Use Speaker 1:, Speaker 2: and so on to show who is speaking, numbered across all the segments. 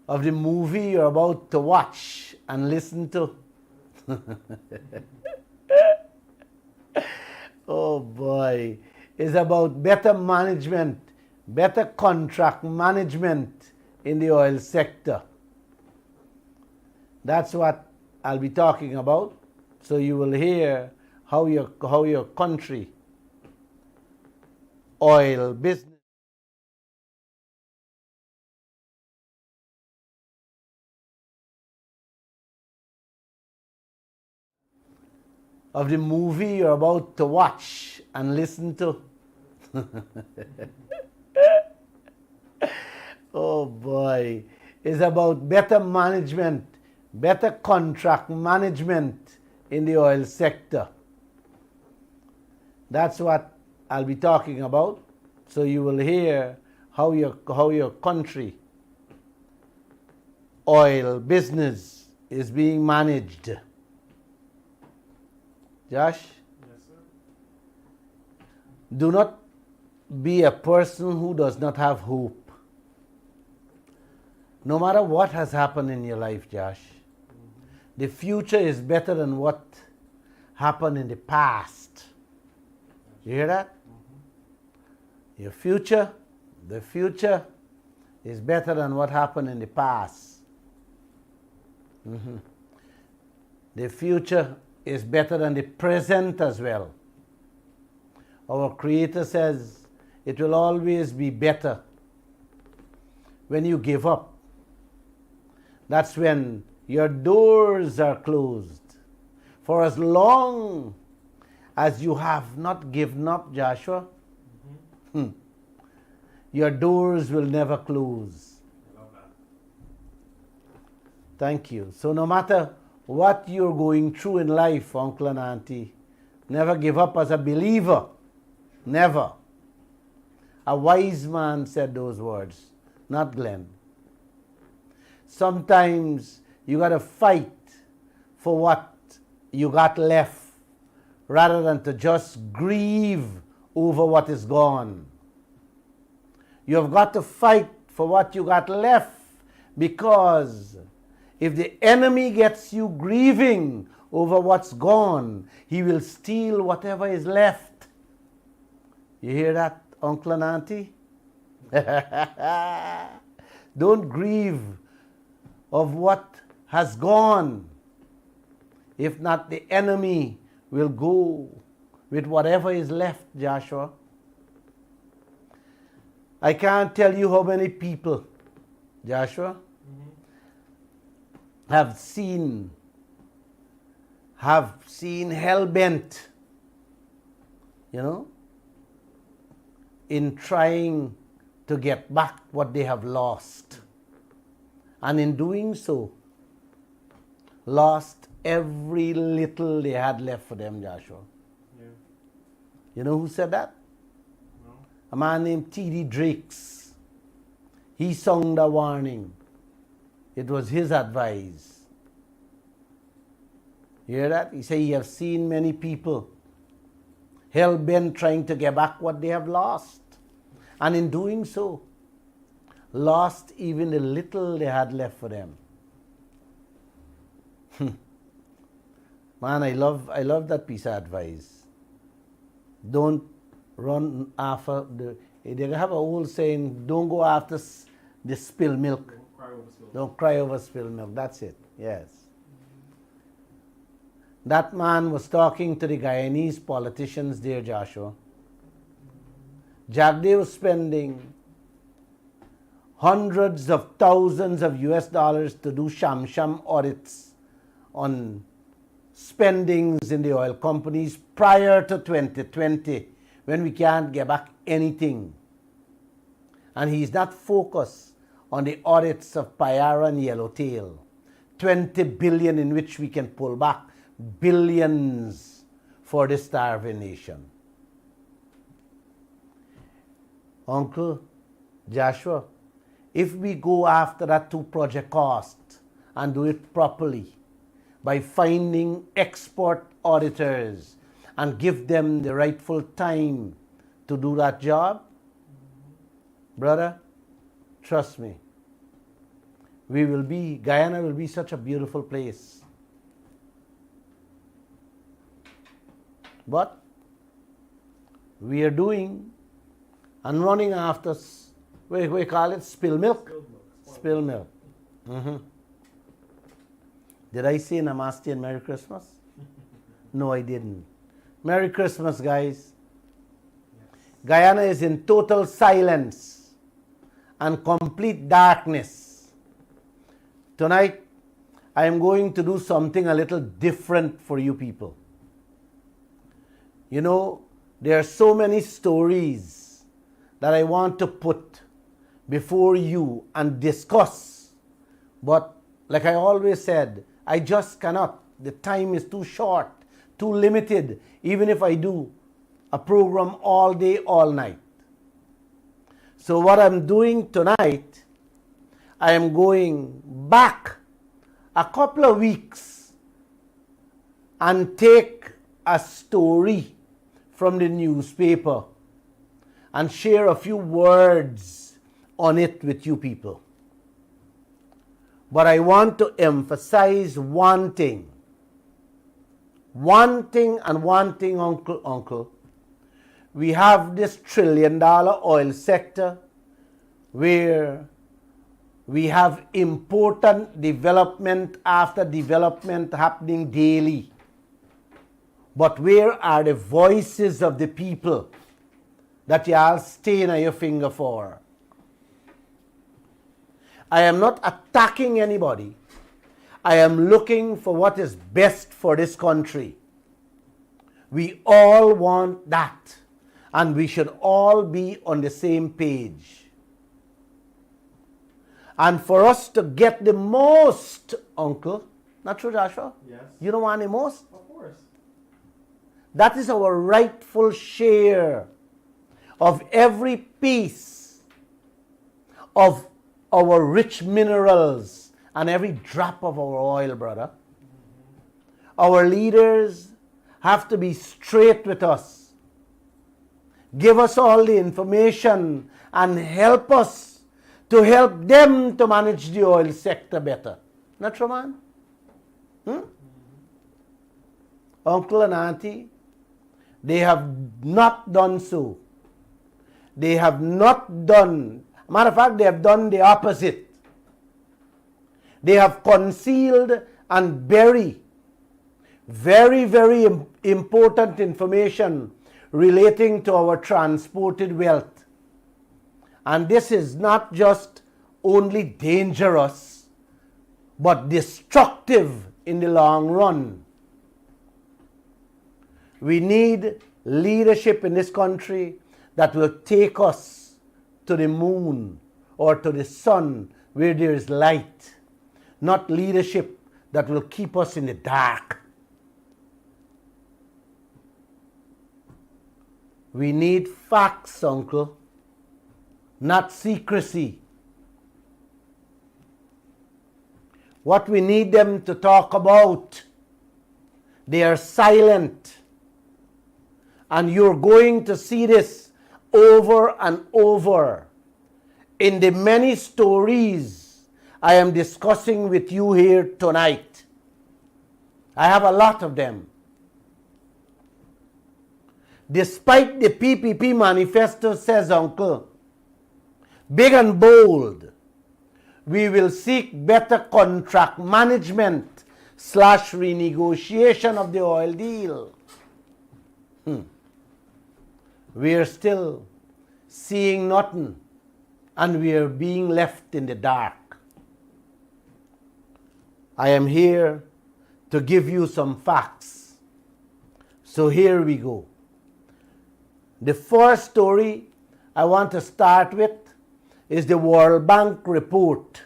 Speaker 1: of the movie you're about to watch and listen to. Oh boy, it's about better management, better contract management in the oil sector. That's what I'll be talking about. So you will hear how your country oil business of the movie you're about to watch and listen to. Oh boy, it's about better management, better contract management in the oil sector. That's what I'll be talking about. So you will hear how your country oil business is being managed. Josh?
Speaker 2: Yes, sir.
Speaker 1: Do not be a person who does not have hope. No matter what has happened in your life, Josh, the future is better than what happened in the past. You hear that? The future is better than what happened in the past. The future is better than the present as well. Our Creator says it will always be better when you give up. That's when your doors are closed. For as long as you have not given up, Joshua, your doors will never close.
Speaker 2: I love that.
Speaker 1: Thank you. So no matter what you're going through in life, uncle and auntie, never give up as a believer. Never. A wise man said those words, not Glenn. Sometimes you got to fight for what you got left rather than to just grieve over what is gone. You have got to fight for what you got left, because if the enemy gets you grieving over what's gone, he will steal whatever is left. You hear that, uncle and auntie? Don't grieve of what has gone. If not, the enemy will go with whatever is left, Joshua. I can't tell you how many people, Joshua, have seen hell-bent, in trying to get back what they have lost. And in doing so, lost every little they had left for them, Joshua.
Speaker 2: Yeah.
Speaker 1: You know who said that?
Speaker 2: No.
Speaker 1: A man named T.D. Drakes. He sung the warning. It was his advice. You hear that? He said he has seen many people hell-bent trying to get back what they have lost. And in doing so, lost even the little they had left for them. Man, I love that piece of advice. Don't run after they have a old saying, don't go after the spilled milk.
Speaker 2: Don't cry over spilled milk.
Speaker 1: Don't cry over spilled milk. That's it. Yes. That man was talking to the Guyanese politicians there, Joshua. Jagde was spending hundreds of thousands of US dollars to do sham audits on spendings in the oil companies prior to 2020, when we can't get back anything. And he's not focused on the audits of Payara and Yellowtail. 20 billion in which we can pull back billions for the starving nation. Uncle Joshua, if we go after that 2 project cost and do it properly by finding export auditors and give them the rightful time to do that job, brother, trust me, Guyana will be such a beautiful place. But we are doing and running after, we call it spill milk. Spill milk. Did I say Namaste and Merry Christmas? No, I didn't. Merry Christmas, guys. Guyana is in total silence and complete darkness. Tonight, I am going to do something a little different for you people. You know, there are so many stories that I want to put before you and discuss. But like I always said, I just cannot. The time is too short, too limited, even if I do a program all day, all night. So what I'm doing tonight, I am going back a couple of weeks and take a story from the newspaper and share a few words on it with you people. But I want to emphasize one thing. One thing and one thing, Uncle. We have this $1 trillion oil sector where we have important development after development happening daily. But where are the voices of the people that you all stain on your finger for? I am not attacking anybody. I am looking for what is best for this country. We all want that. And we should all be on the same page. And for us to get the most, Uncle, not true, Joshua?
Speaker 2: Yes.
Speaker 1: You don't want the most?
Speaker 2: Of course.
Speaker 1: That is our rightful share of every piece of our rich minerals and every drop of our oil, brother. Our leaders have to be straight with us. Give us all the information and help us to help them to manage the oil sector better. Not true, man? Uncle and Auntie, they have not done so. They have not done, matter of fact, they have done the opposite. They have concealed and buried very, very important information relating to our transported wealth. And this is not just only dangerous, but destructive in the long run. We need leadership in this country that will take us to the moon or to the sun where there is light, not leadership that will keep us in the dark. We need facts, Uncle, not secrecy. What we need them to talk about, they are silent. And you're going to see this over and over in the many stories I am discussing with you here tonight. I have a lot of them. Despite the PPP manifesto says, Uncle, big and bold, we will seek better contract management / renegotiation of the oil deal. We are still seeing nothing and we are being left in the dark. I am here to give you some facts. So here we go. The first story I want to start with is the World Bank report,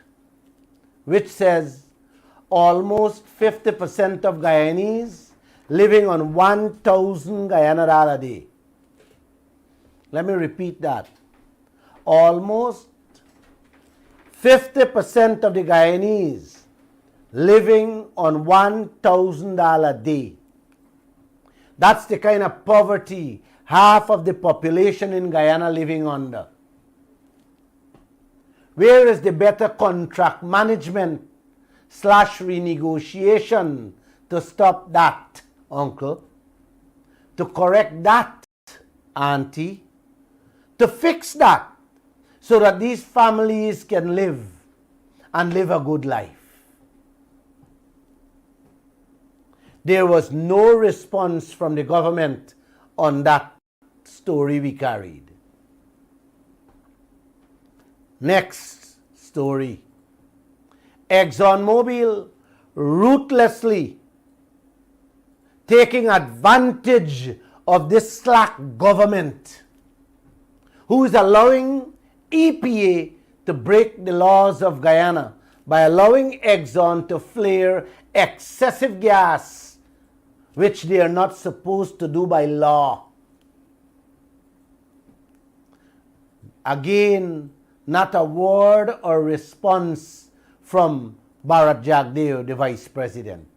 Speaker 1: which says almost 50% of Guyanese living on 1,000 Guyana dollar a day. Let me repeat that. Almost 50% of the Guyanese living on $1,000 a day. That's the kind of poverty half of the population in Guyana living under. Where is the better contract management / renegotiation to stop that, uncle? To correct that, auntie? To fix that so that these families can live and live a good life. There was no response from the government on that story we carried. Next story. ExxonMobil ruthlessly taking advantage of this slack government who is allowing EPA to break the laws of Guyana by allowing Exxon to flare excessive gas, which they are not supposed to do by law. Again, not a word or response from Bharat Jagdeo, the Vice President.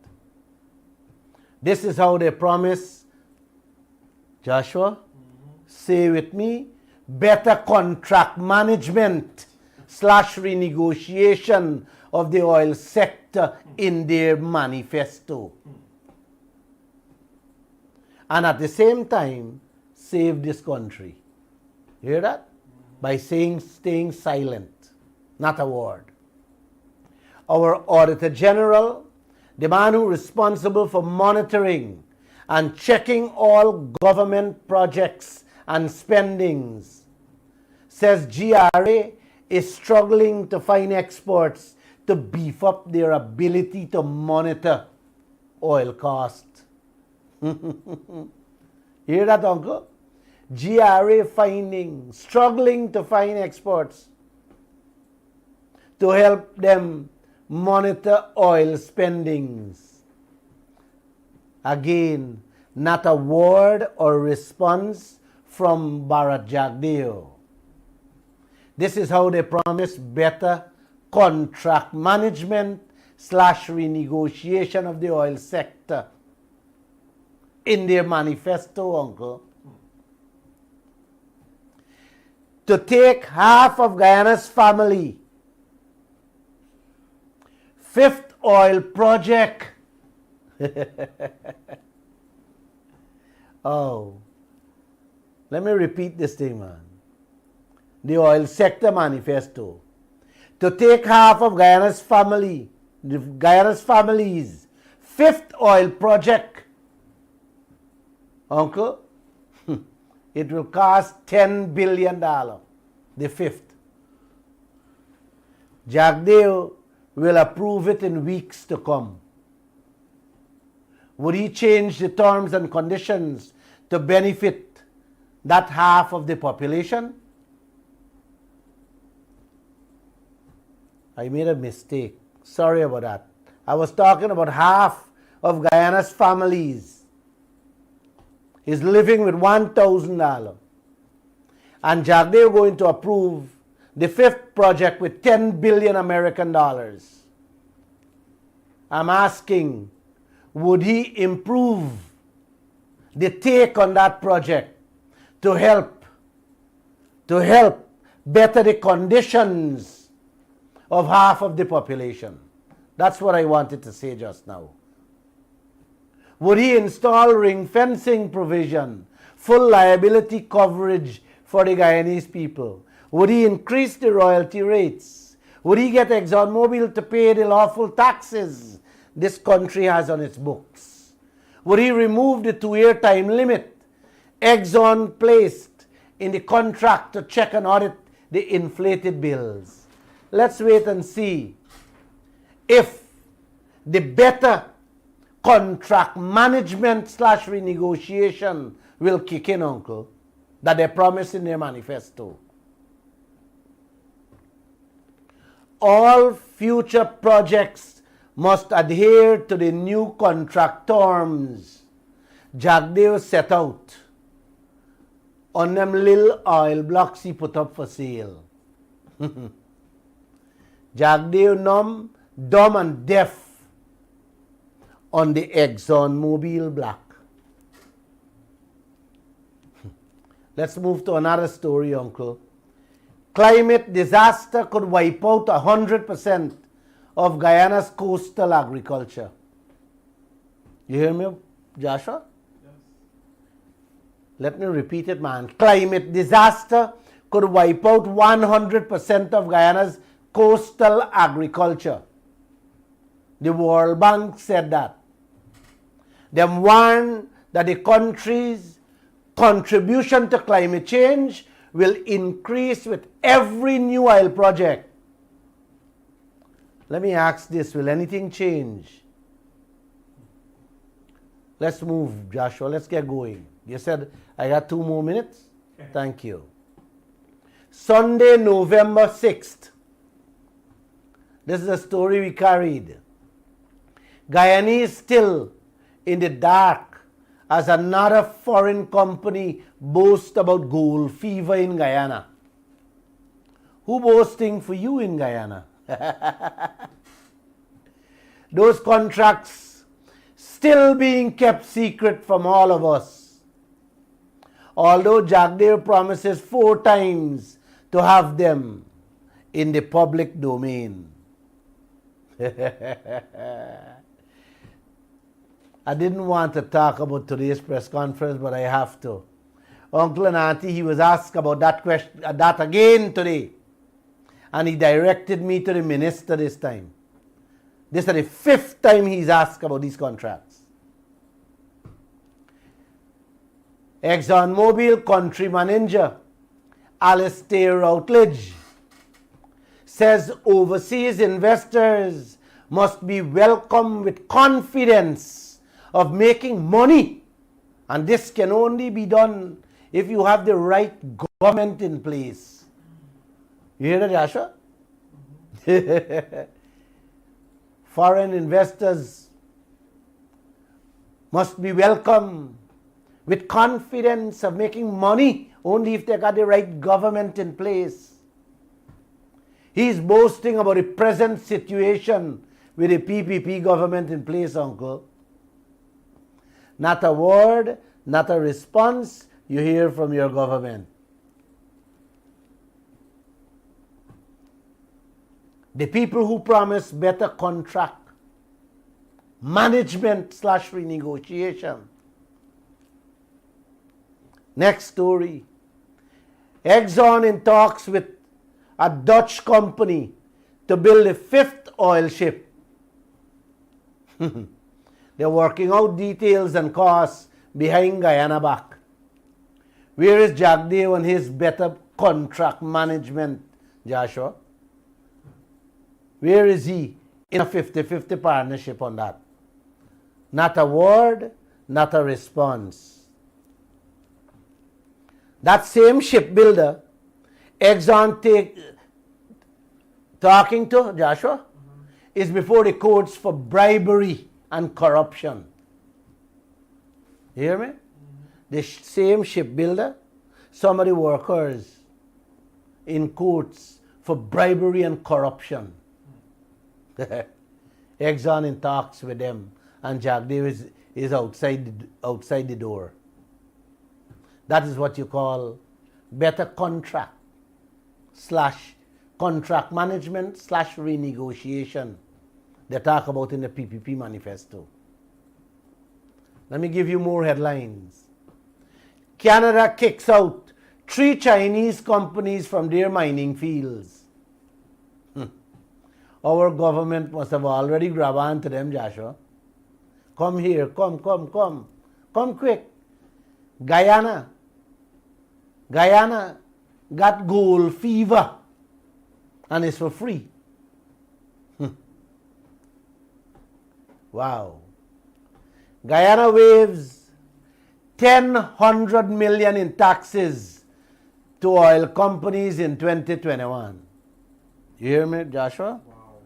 Speaker 1: This is how they promise, Joshua, say with me, better contract management / renegotiation of the oil sector in their manifesto. And at the same time, save this country. Hear that? By staying silent, not a word. Our Auditor General, the man who is responsible for monitoring and checking all government projects and spendings, says GRA is struggling to find experts to beef up their ability to monitor oil costs. Hear that, uncle? GRA struggling to find experts to help them monitor oil spendings. Again, not a word or response from Bharat Jagdeo. This is how they promise better contract management / renegotiation of the oil sector in their manifesto, uncle. To take half of Guyana's family. Fifth oil project. Oh, let me repeat this thing, man. The oil sector manifesto. To take half of Guyana's family's fifth oil project. Uncle, it will cost $10 billion, the fifth. Jagdeo will approve it in weeks to come. Would he change the terms and conditions to benefit that half of the population? I made a mistake. Sorry about that. I was talking about half of Guyana's families is living with $1,000. And Jagdeo going to approve the fifth project with $10 billion American dollars. I'm asking, would he improve the take on that project to help better the conditions of half of the population? That's what I wanted to say just now. Would he install ring fencing provision, full liability coverage for the Guyanese people? Would he increase the royalty rates? Would he get ExxonMobil to pay the lawful taxes this country has on its books? Would he remove the 2-year time limit Exxon placed in the contract to check and audit the inflated bills? Let's wait and see if the better contract management / renegotiation will kick in, uncle, that they promised in their manifesto. All future projects must adhere to the new contract terms Jagdeo set out on them little oil blocks he put up for sale. Jagdeo dumb and deaf on the ExxonMobil block. Let's move to another story, uncle. climate disaster could wipe out 100% of Guyana's coastal agriculture. You hear me, Joshua?
Speaker 2: Yes.
Speaker 1: Let me repeat it, man. Climate disaster could wipe out 100% of Guyana's coastal agriculture. The World Bank said that. They warned that the country's contribution to climate change will increase with every new oil project. Let me ask this, will anything change? Let's move, Joshua. Let's get going. You said I got 2 more minutes? Thank you. Sunday, November 6th. This is a story we carried. Guyanese still in the dark as another foreign company boasts about gold fever in Guyana. Who boasting for you in Guyana? Those contracts still being kept secret from all of us. Although Kaieteur promises 4 times to have them in the public domain. I didn't want to talk about today's press conference, but I have to. Uncle and Auntie, he was asked about that question, that again today. And he directed me to the minister this time. This is the 5th time he's asked about these contracts. ExxonMobil country manager Alistair Routledge says overseas investors must be welcomed with confidence of making money. And this can only be done if you have the right government in place. You hear that, Joshua? Foreign investors must be welcomed with confidence of making money only if they got the right government in place. He's boasting about the present situation with the PPP government in place, Uncle. Not a word, not a response you hear from your government. The people who promise better contract management / renegotiation. Next story. Exxon in talks with a Dutch company to build a 5th oil ship. They're working out details and costs behind Guyana back. Where is Kaieteur and his better contract management, Joshua? Where is he in a 50-50 partnership on that? Not a word, not a response. That same shipbuilder, Exxon talking to Joshua, is before the courts for bribery and corruption. You hear me? The same shipbuilder, some of the workers in courts for bribery and corruption. Exxon in talks with them, and Kaieteur is outside the door. That is what you call better contract / contract management / renegotiation. They talk about in the PPP manifesto. Let me give you more headlines. Canada kicks out 3 Chinese companies from their mining fields. Our government must have already grabbed onto them, Joshua. Come here, come quick. Guyana got gold fever and it's for free. Wow. Guyana waives 100 million in taxes to oil companies in 2021. You hear me, Joshua?
Speaker 2: Wow.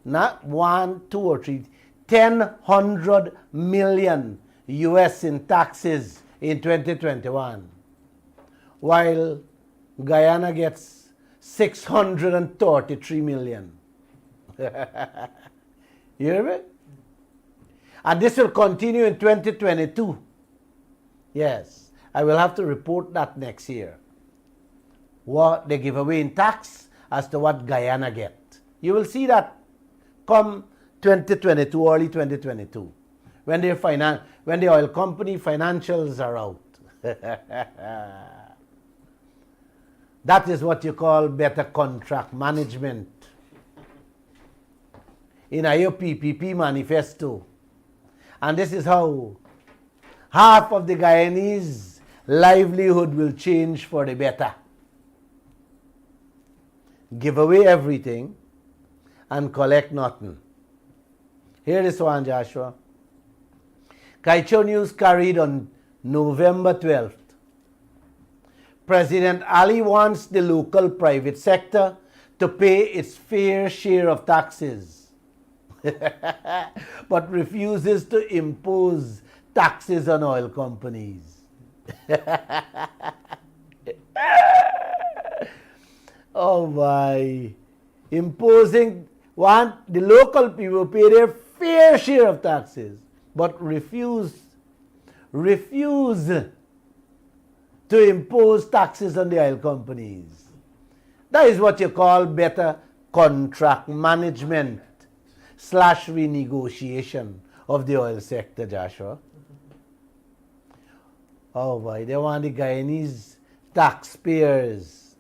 Speaker 1: Not 1, 2, or 3. 100 million US in taxes in 2021. While Guyana gets 633 million. You hear me? And this will continue in 2022. Yes, I will have to report that next year. what they give away in tax as to what Guyana get. You will see that come 2022, early 2022, when the oil company financials are out. That is what you call better contract management. In your PPP manifesto. And this is how half of the Guyanese livelihood will change for the better. Give away everything and collect nothing. Here is one, Joshua. Kaieteur News carried on November 12th. President Ali wants the local private sector to pay its fair share of taxes, but refuses to impose taxes on oil companies. Oh my. Imposing, want the local people pay their fair share of taxes, but refuse to impose taxes on the oil companies. That is what you call better contract management / renegotiation of the oil sector, Joshua. Oh boy, they want the Guyanese taxpayers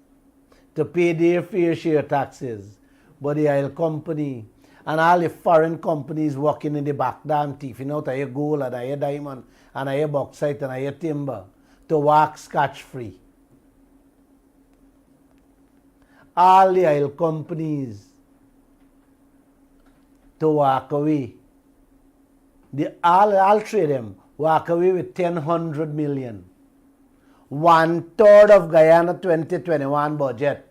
Speaker 1: to pay their fair share taxes, but the oil company and all the foreign companies working in the back damn thieving out of your gold and of your diamond and of your bauxite and of your timber to walk scotch-free. All the oil companies to walk away. All three of them walk away with 1,000 million. 1/3 of Guyana 2021 budget.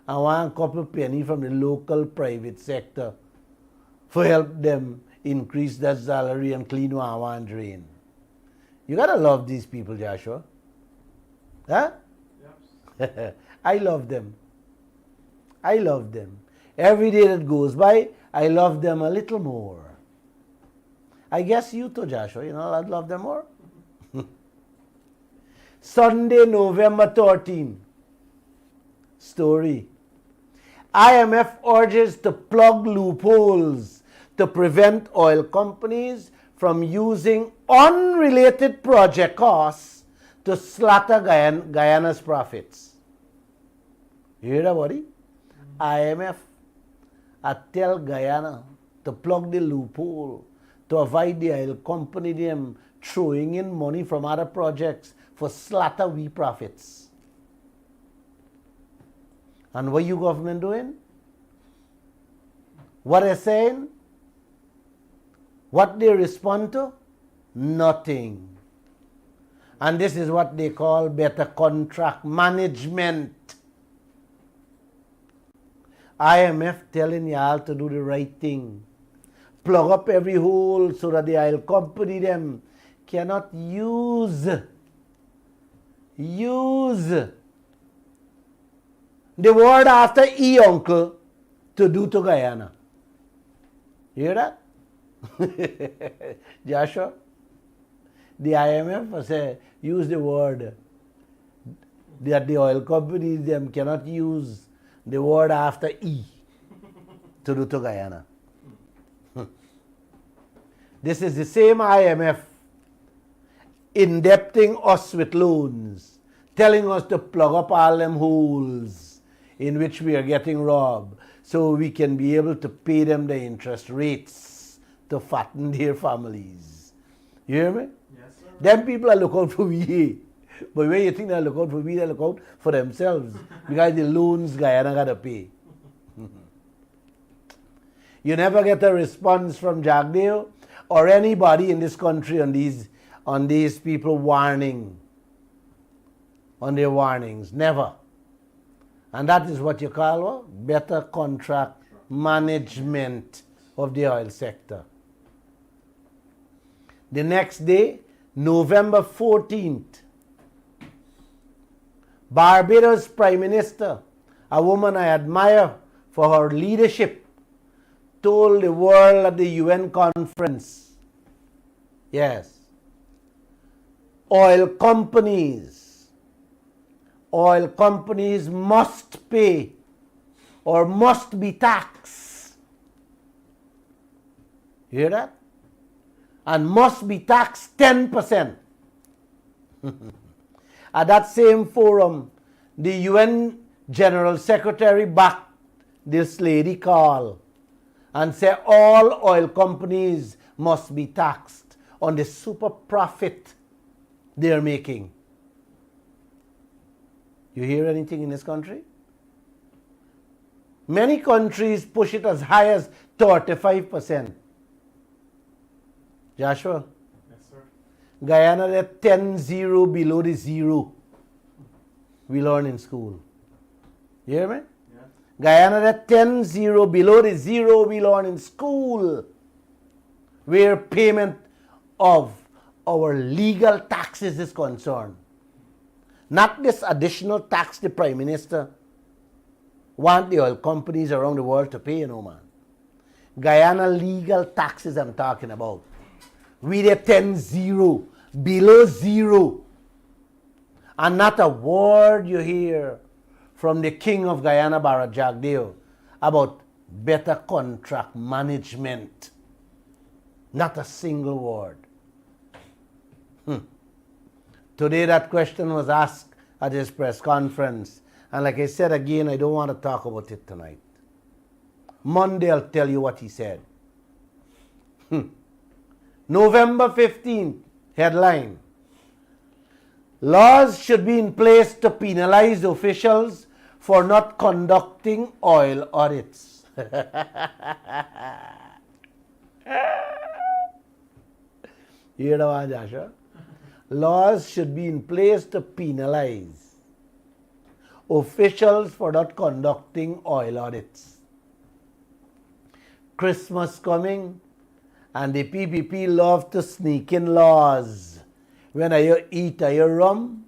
Speaker 1: And one couple penny from the local private sector for help them increase their salary and clean one drain. You gotta love these people, Joshua. Huh?
Speaker 2: Yep.
Speaker 1: I love them. I love them. Every day that goes by, I love them a little more. I guess you too, Joshua. You know, I'd love them more. Sunday, November 13. Story. IMF urges to plug loopholes to prevent oil companies from using unrelated project costs to slaughter Guyana's profits. You hear that, buddy? IMF tell Guyana to plug the loophole to avoid the oil company them throwing in money from other projects for slaughter we profits. And what you government doing? What they're saying? What they respond to? Nothing. And this is what they call better contract management. IMF telling y'all to do the right thing. Plug up every hole so that the oil company them cannot use the word after uncle to do to Guyana. You hear that? Joshua? The IMF say use the word that the oil companies them cannot use the word after E to do to Guyana. This is the same IMF indebting us with loans, telling us to plug up all them holes in which we are getting robbed so we can be able to pay them the interest rates to fatten their families. You hear me?
Speaker 2: Yes, sir.
Speaker 1: Them people are looking out for we. But when you think they look out for we, they look out for themselves because the loans Guyana got to pay. You never get a response from Jagdeo or anybody in this country on these people warning, on their warnings. Never. And that is what you call what? Better contract management of the oil sector. The next day, November 14th, Barbados Prime Minister, a woman I admire for her leadership, told the world at the UN conference, yes, oil companies oil companies must pay or must be taxed. You hear that? And must be taxed 10%. At that same forum, the UN General Secretary backed this lady call and said all oil companies must be taxed on the super profit they're making. You hear anything in this country? Many countries push it as high as 35%. Joshua?
Speaker 2: Yes, sir.
Speaker 1: Guyana, they're 10-0 below the zero we learn in school. You hear me?
Speaker 2: Yeah.
Speaker 1: Guyana, they're 10-0 below the zero we learn in school, where payment of our legal taxes is concerned. Not this additional tax the Prime Minister want the oil companies around the world to pay, you know, man. Guyana legal taxes I'm talking about. We the 10-0, below zero. And not a word you hear from the King of Guyana, Barra Jagdeo, about better contract management. Not a single word. Today that question was asked at his press conference. And like I said again, I don't want to talk about it tonight. Monday I'll tell you what he said. November 15th, headline. Laws should be in place to penalize officials for not conducting oil audits. You hear that one, Joshua? Laws should be in place to penalize officials for not conducting oil audits. Christmas coming, and the PPP love to sneak in laws. When you eat your rum,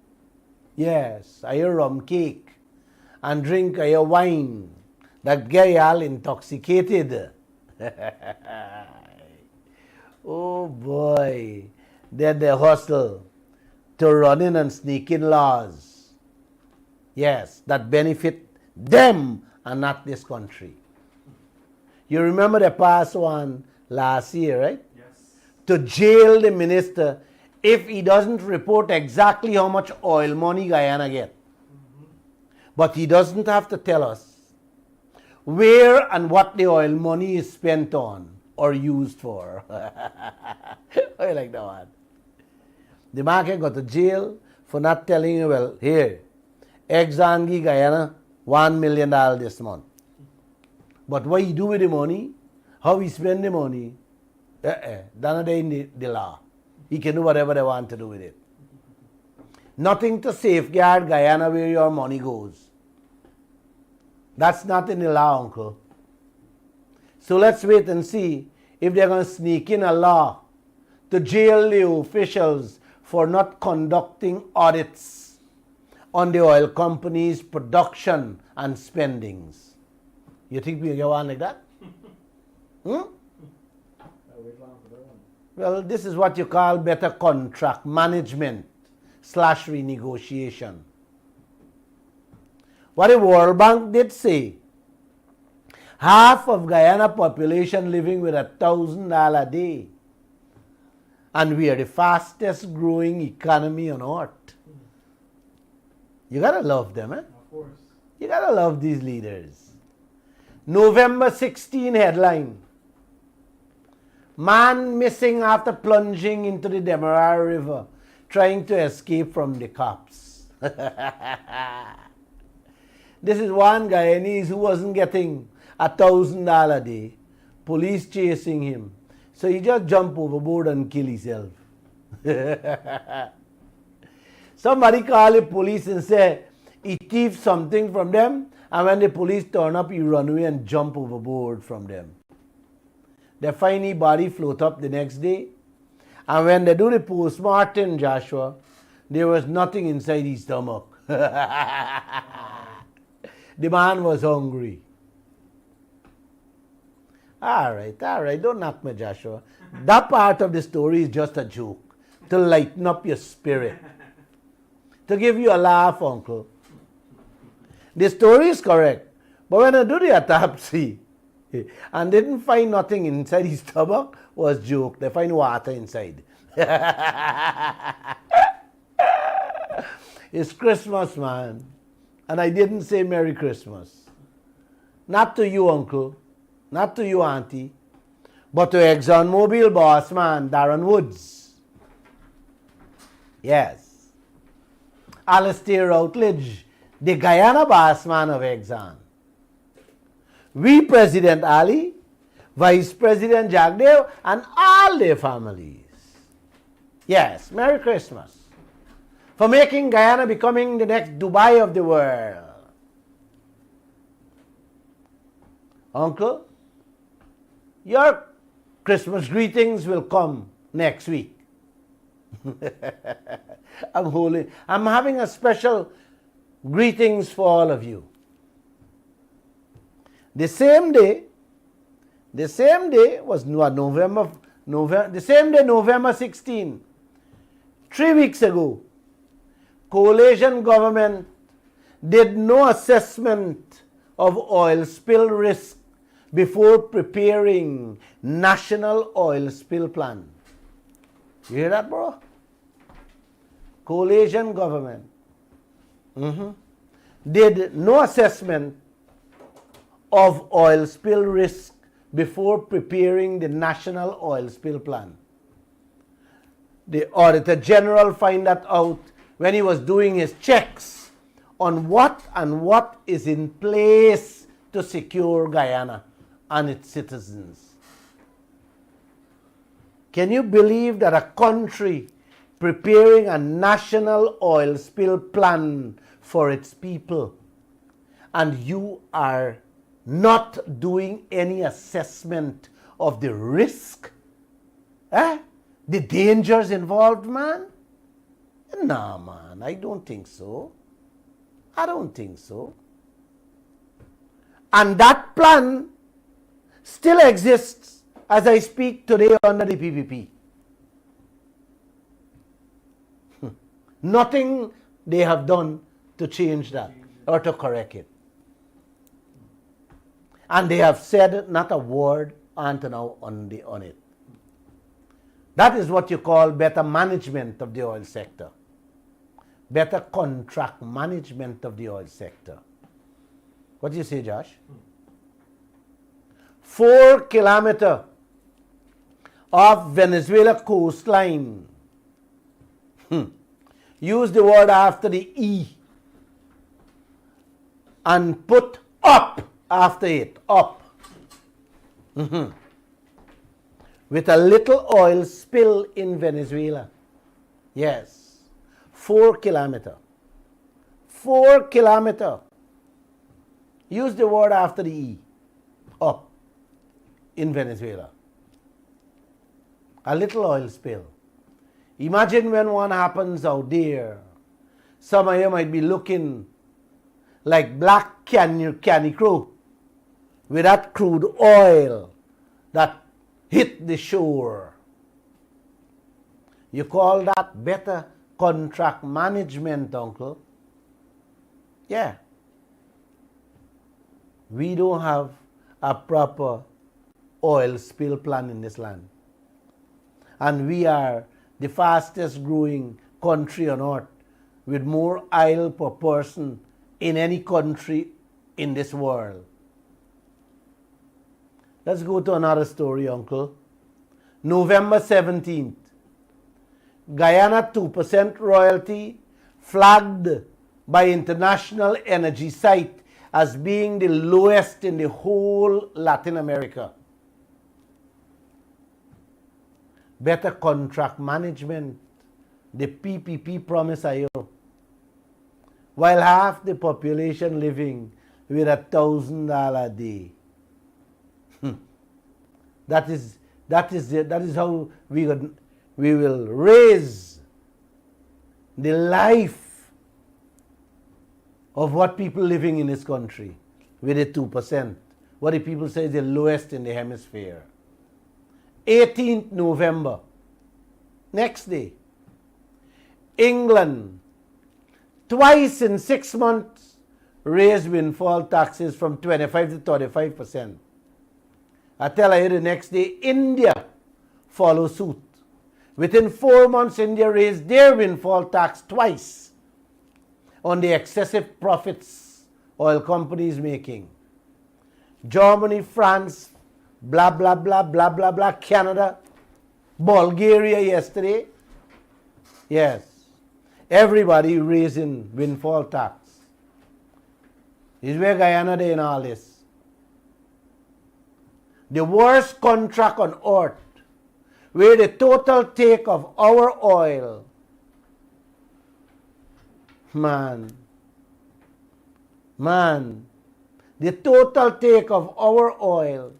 Speaker 1: yes, your rum cake, and drink your wine that get you all intoxicated. Oh boy, then they hustle to run in and sneak in laws. Yes, that benefit them and not this country. You remember the past one last year, right?
Speaker 2: Yes.
Speaker 1: To jail the minister if he doesn't report exactly how much oil money Guyana get. But he doesn't have to tell us where and what the oil money is spent on or used for. I like that one. The man can go to jail for not telling you, well, here, Exxon give Guyana $1 million this month. But what he do with the money, how he spend the money, that's not in the law. He can do whatever they want to do with it. Nothing to safeguard Guyana where your money goes. That's not in the law, uncle. So let's wait and see if they're going to sneak in a law to jail the officials for not conducting audits on the oil company's production and spendings. You think we get one like that? Well, this is what you call better contract management / renegotiation. What the World Bank did say, half of Guyana population living with $1,000 a day. And we are the fastest growing economy on earth. You gotta love them, eh?
Speaker 2: Of course.
Speaker 1: You gotta love these leaders. November 16 headline. Man missing after plunging into the Demerara River, trying to escape from the cops. This is one Guyanese who wasn't getting $1,000 a day. Police chasing him. So he just jumped overboard and killed himself. Somebody called the police and said he thieved something from them, and when the police turn up, he run away and jump overboard from them. They find his body float up the next day, and when they do the postmortem, Joshua, there was nothing inside his stomach. The man was hungry. All right, don't knock me, Joshua. That part of the story is just a joke to lighten up your spirit, to give you a laugh, uncle. The story is correct. But when I do the autopsy and didn't find nothing inside his stomach, was joke. They find water inside. It's Christmas, man. And I didn't say Merry Christmas. Not to you, uncle. Not to you, auntie. But to ExxonMobil boss man, Darren Woods. Yes. Alistair Routledge, the Guyana boss man of Exxon. We, President Ali, Vice President Jagdev, and all their families. Yes, Merry Christmas. For making Guyana becoming the next Dubai of the world. Uncle, your Christmas greetings will come next week. I'm having a special greetings for all of you. The same day was November 16, 3 weeks ago, coalition government did no assessment of oil spill risk before preparing national oil spill plan. You hear that, bro? Coalition government did no assessment of oil spill risk before preparing the national oil spill plan. The Auditor General found that out when he was doing his checks on what is in place to secure Guyana and its citizens. Can you believe that a country preparing a national oil spill plan for its people and you are not doing any assessment of the risk? The dangers involved, man? Nah, man, I don't think so. I don't think so. And that plan still exists as I speak today under the PPP. Nothing they have done to change that or to correct it. And they have said not a word until now on it. That is what you call better management of the oil sector. Better contract management of the oil sector. What do you say, Josh? 4 kilometers of Venezuela coastline. Use the word after the E and put up after it. Up. With a little oil spill in Venezuela. Yes. 4 kilometers. 4 kilometers. Use the word after the E. Up. In Venezuela. A little oil spill. Imagine when one happens out there. Some of you might be looking like black canny crow with that crude oil that hit the shore. You call that better contract management, uncle? Yeah. We don't have a proper oil spill plan in this land. And we are the fastest growing country on earth with more oil per person in any country in this world. Let's go to another story, uncle. November 17th, Guyana 2% royalty flagged by International Energy Site as being the lowest in the whole Latin America. Better contract management, the PPP promise I owe. While half the population living with $1,000 a day. That is how we will raise the life of what people living in this country with the 2%. What the people say is the lowest in the hemisphere. 18th November, next day, England, twice in 6 months, raised windfall taxes from 25 to 35%. I tell you the next day, India followed suit. Within 4 months, India raised their windfall tax twice on the excessive profits oil companies making. Germany, France, blah, blah, blah, blah, blah, blah, Canada, Bulgaria yesterday. Yes, everybody raising windfall tax. Is where Guyana they in all this. The worst contract on earth, where the total take of our oil, man, the total take of our oil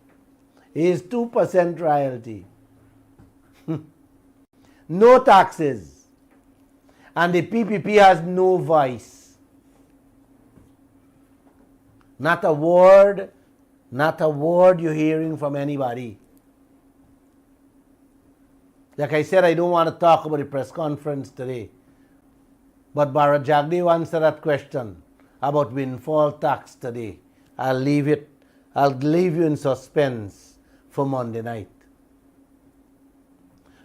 Speaker 1: is 2% royalty. No taxes. And the PPP has no voice. Not a word you're hearing from anybody. Like I said, I don't want to talk about the press conference today. But Bharat Jagdev answered that question about windfall tax today. I'll leave you in suspense for Monday night.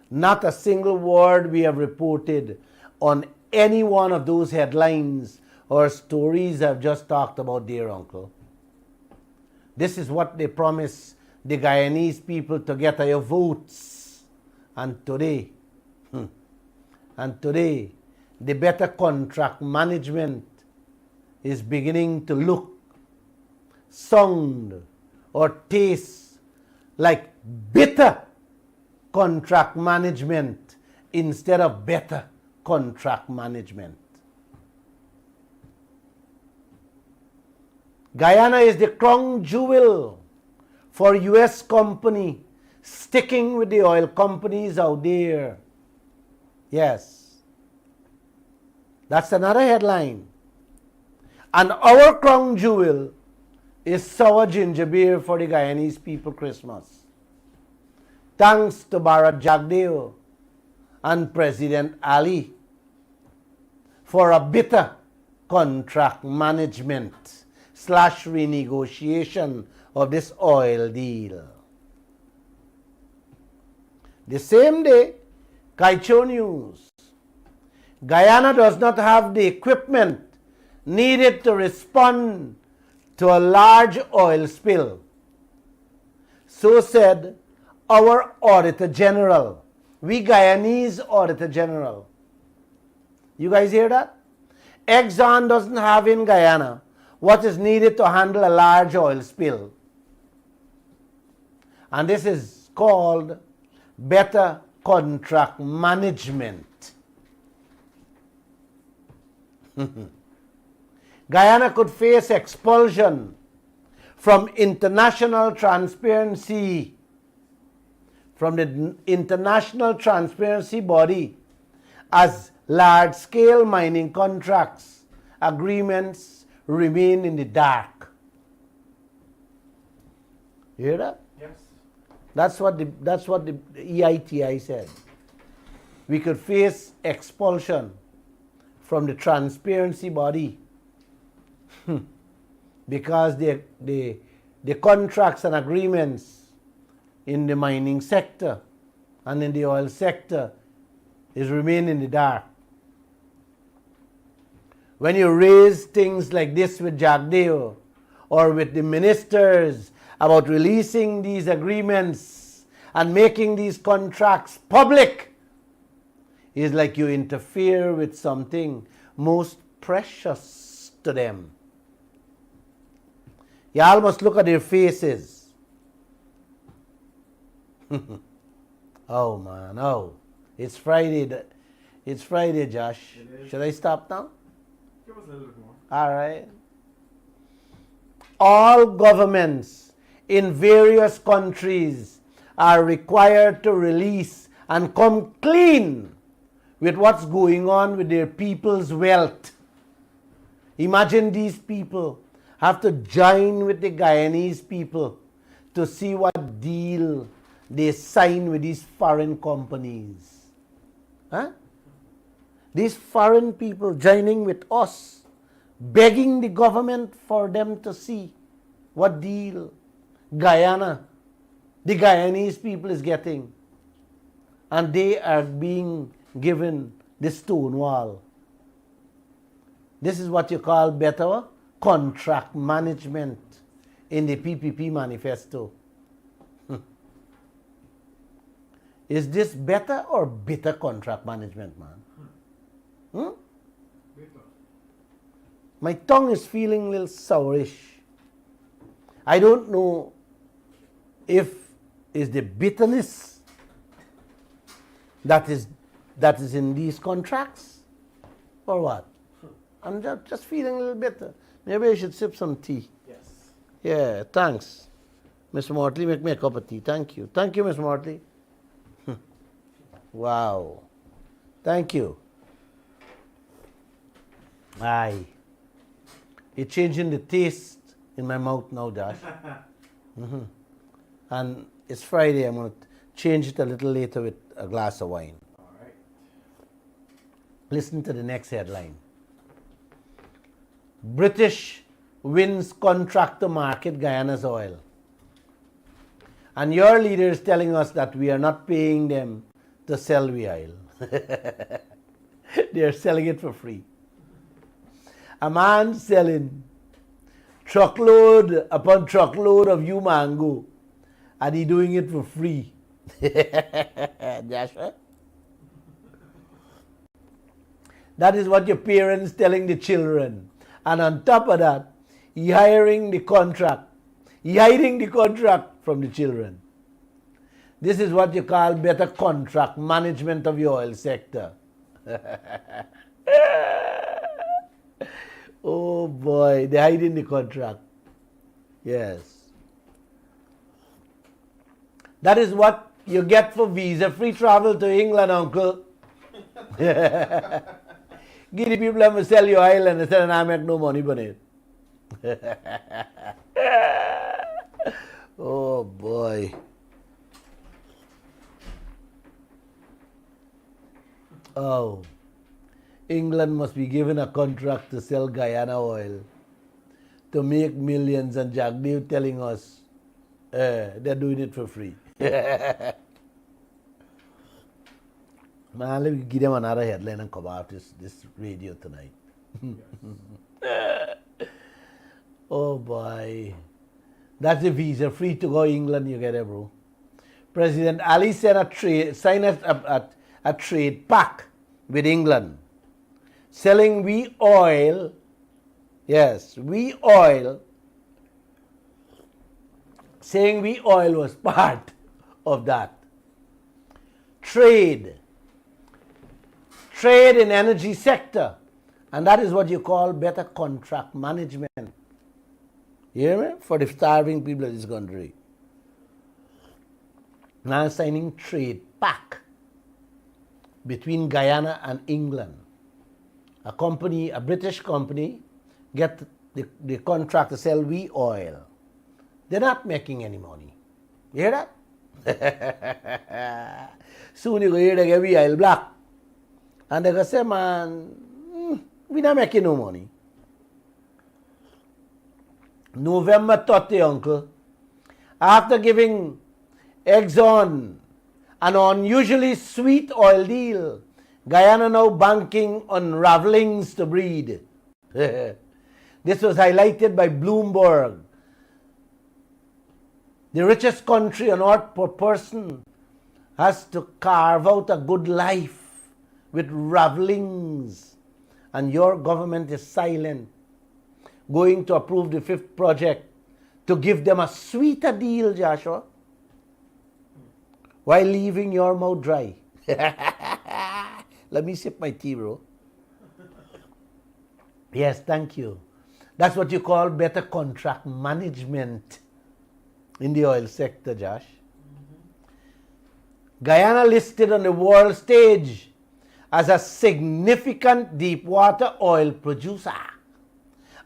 Speaker 1: Not a single word we have reported on any one of those headlines or stories I've just talked about, dear uncle. This is what they promise the Guyanese people to get your votes. And today, the better contract management is beginning to look, sound, or taste like bitter contract management instead of better contract management. Guyana is the crown jewel for US company sticking with the oil companies out there. Yes. That's another headline. And our crown jewel is sour ginger beer for the Guyanese people Christmas. Thanks to Bharat Jagdev and President Ali for a bitter contract management / renegotiation of this oil deal. The same day, Kaieteur News. Guyana does not have the equipment needed to respond to a large oil spill. So said our Auditor General. We Guyanese Auditor General. You guys hear that? Exxon doesn't have in Guyana what is needed to handle a large oil spill. And this is called better contract management. Guyana could face expulsion from international transparency, from the international transparency body, as large-scale mining contracts agreements remain in the dark. You hear that?
Speaker 2: Yes.
Speaker 1: That's what the EITI said. We could face expulsion from the transparency body because the contracts and agreements in the mining sector and in the oil sector is remain in the dark. When you raise things like this with Jagdeo or with the ministers about releasing these agreements and making these contracts public, it's like you interfere with something most precious to them. You almost look at their faces. Oh man, oh. It's Friday. It's Friday, Josh. Should I stop now?
Speaker 2: Give us a little bit more.
Speaker 1: All right. All governments in various countries are required to release and come clean with what's going on with their people's wealth. Imagine these people have to join with the Guyanese people to see what deal they sign with these foreign companies. Huh? These foreign people joining with us, begging the government for them to see what deal Guyana, the Guyanese people is getting. And they are being given the stone wall. This is what you call better contract management in the PPP manifesto. Is this better or bitter contract management, man?
Speaker 2: Bitter.
Speaker 1: My tongue is feeling a little sourish. I don't know if it's the bitterness that is in these contracts or what. I'm just feeling a little bitter. Maybe I should sip some tea.
Speaker 2: Yes.
Speaker 1: Yeah, thanks. Miss Mortley, make me a cup of tea. Thank you. Thank you, Miss Mortley. Wow. Thank you. Aye. It's changing the taste in my mouth now, Josh. And it's Friday. I'm going to change it a little later with a glass of wine.
Speaker 2: All right.
Speaker 1: Listen to the next headline. British wins contract to market Guyana's oil. And your leader is telling us that we are not paying them to sell the oil. They are selling it for free. A man selling truckload upon truckload of you mango, and he doing it for free. Joshua? That is what your parents telling the children. And on top of that, he hiring the contract. He hiding the contract from the children. This is what you call better contract management of your oil sector. Oh boy, they're hiding the contract. Yes. That is what you get for visa-free travel to England, uncle. Give the people them to sell your oil and they say, I make no money on it. Oh boy. Oh. England must be given a contract to sell Guyana oil to make millions, and Jack Dave telling us they're doing it for free. Man, let me give them another headline and come out this radio tonight. Oh boy. That's the visa free to go England you get it, bro. President Ali signed a trade pact with England, selling we oil, yes, we oil, saying we oil was part of that. Trade in energy sector, and that is what you call better contract management. You hear me? For the starving people of this country. Now signing trade pact between Guyana and England. A company, a British company, get the contract to sell we oil. They're not making any money. You hear that? Soon you go hear they get we oil black. And they go say, man, we not making no money. November 30, uncle, after giving Exxon an unusually sweet oil deal, Guyana now banking on ravelings to breed. This was highlighted by Bloomberg. The richest country on earth per person has to carve out a good life with ravelings, and your government is silent, going to approve the 5th project to give them a sweeter deal, Joshua, while leaving your mouth dry. Let me sip my tea, bro. Yes, thank you. That's what you call better contract management in the oil sector, Josh. Guyana listed on the world stage as a significant deep water oil producer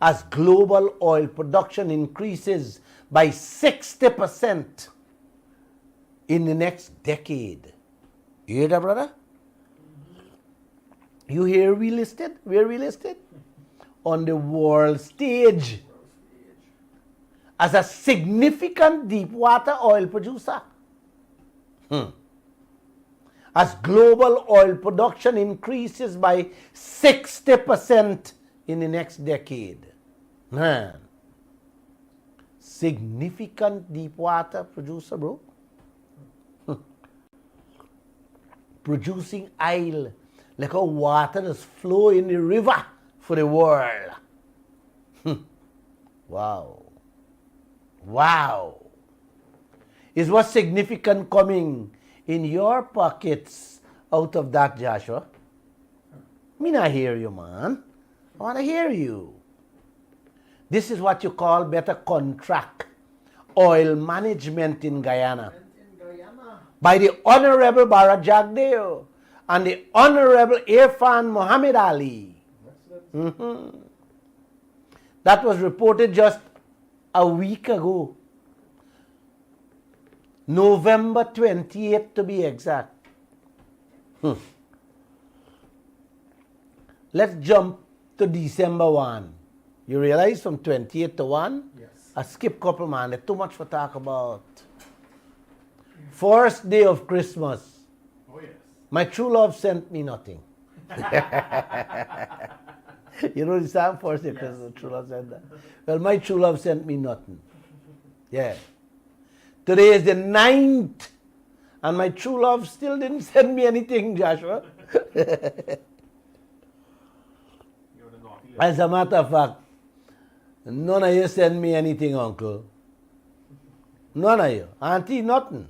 Speaker 1: as global oil production increases by 60% in the next decade. You hear that, brother? You hear we listed? Where we listed? on the world stage as a significant deep water oil producer. As global oil production increases by 60% in the next decade. Man, significant deep water producer, bro. Producing oil like how water does flow in the river for the world. Wow. Wow. Is what significant coming in your pockets out of that, Joshua? Me not hear you, man. I want to hear you. This is what you call better contract oil management in Guyana. By the Honorable Bara Jagdeo and the Honorable Irfan Muhammad Ali. That was reported just a week ago. November 28th to be exact. Let's jump to December 1. You realize from 28th to 1?
Speaker 2: Yes.
Speaker 1: I skip couple, man. There's too much to talk about. First day of Christmas.
Speaker 2: Oh, yes.
Speaker 1: My true love sent me nothing. You know the song, first day of Christmas, true love sent that. Well, my true love sent me nothing. Yeah. Today is the 9th, and my true love still didn't send me anything, Joshua.
Speaker 2: You're the naughty lady.
Speaker 1: As a matter of fact, none of you send me anything, uncle. None of you. Auntie, nothing.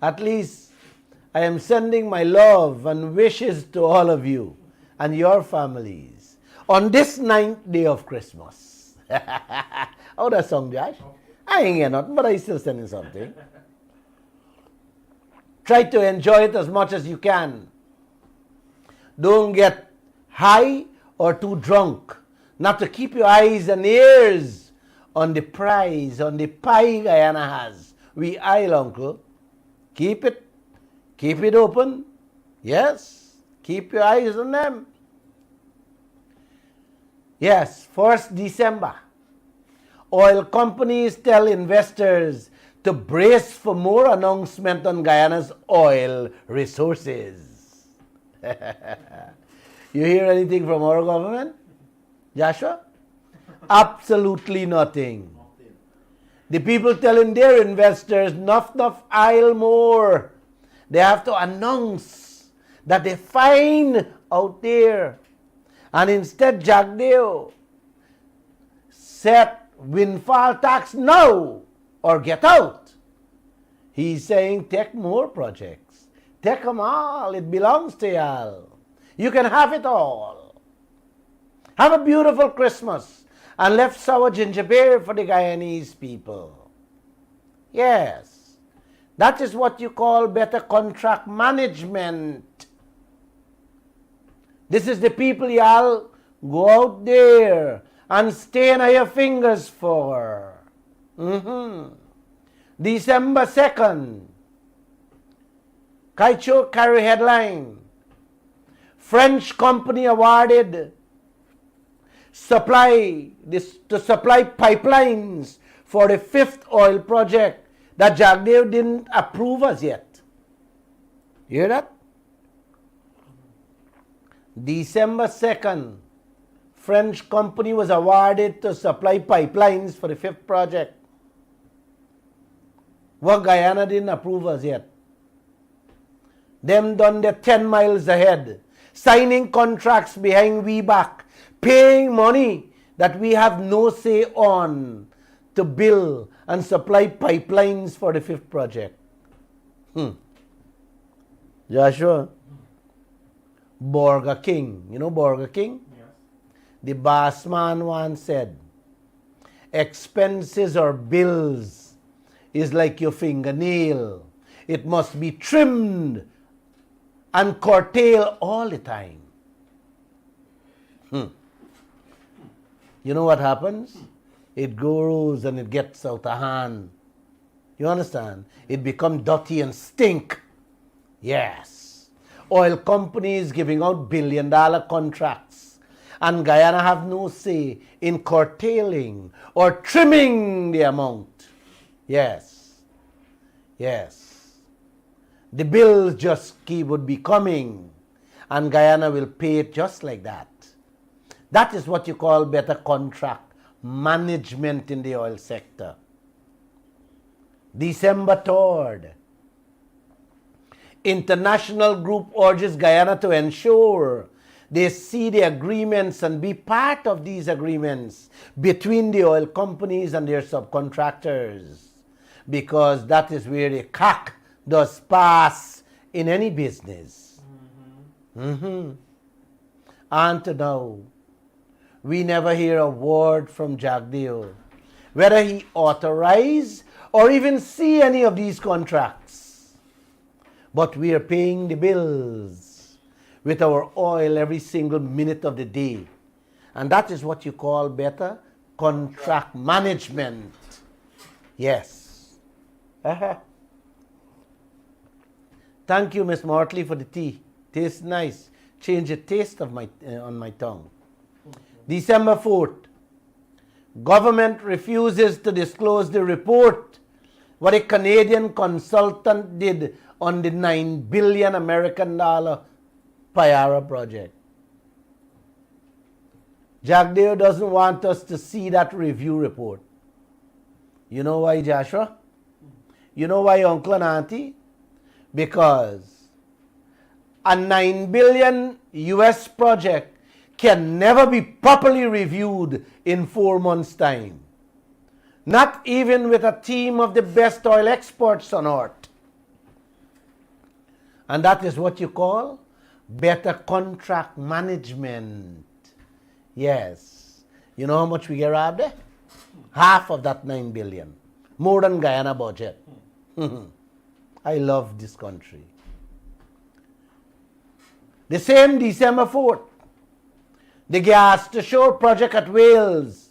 Speaker 1: At least I am sending my love and wishes to all of you and your families on this 9th day of Christmas. How that song, Josh? I ain't get nothing, but I still sending something. Try to enjoy it as much as you can. Don't get high or too drunk. Not to keep your eyes and ears on the prize, on the pie Guyana has. We aisle, uncle. Keep it open. Yes, keep your eyes on them. Yes, 1st December. Oil companies tell investors to brace for more announcement on Guyana's oil resources. You hear anything from our government, Joshua? Absolutely nothing. The people telling their investors, enough oil more. They have to announce that they find out there. And instead, Jagdeo set windfall tax now or get out. He's saying take more projects. Take them all. It belongs to y'all. You can have it all. Have a beautiful Christmas and left sour ginger beer for the Guyanese people. Yes, that is what you call better contract management. This is the people y'all go out there and stain on your fingers for. December 2nd, Kaieteur carry headline. French company awarded supply pipelines for the 5th oil project that Jagdeo didn't approve as yet. You hear that? December 2nd, French company was awarded to supply pipelines for the 5th project. What Guyana didn't approve as yet. Them done the 10 miles ahead, signing contracts behind we back, paying money that we have no say on to build and supply pipelines for the 5th project. Joshua, Burger King, you know Burger King?
Speaker 2: Yes.
Speaker 1: The boss man once said, expenses or bills is like your fingernail. It must be trimmed and curtailed all the time. You know what happens? It grows and it gets out of hand. You understand? It becomes dirty and stink. Yes. Oil companies giving out billion-dollar contracts And Guyana have no say in curtailing or trimming the amount. Yes. Yes. The bills just would be coming, and Guyana will pay it just like that. That is what you call better contract management in the oil sector. December 3rd, international group urges Guyana to ensure they see the agreements and be part of these agreements between the oil companies and their subcontractors, because that is where the cack does pass in any business. And to now, we never hear a word from Jagdeo, whether he authorized or even see any of these contracts. But we are paying the bills with our oil every single minute of the day. And that is what you call better contract management. Yes. Thank you, Miss Mortley, for the tea. Tastes nice. Change the taste of on my tongue. December 4th. Government refuses to disclose the report what a Canadian consultant did on the $9 billion American Payara project. Jagdeo doesn't want us to see that review report. You know why, Joshua? You know why, Uncle and Auntie? Because a $9 billion US project can never be properly reviewed in 4 months' time. Not even with a team of the best oil experts on earth. And that is what you call better contract management. Yes. You know how much we get robbed there? Half of that $9 billion. More than Guyana budget. I love this country. The same December 4th, the gas to shore project at Wales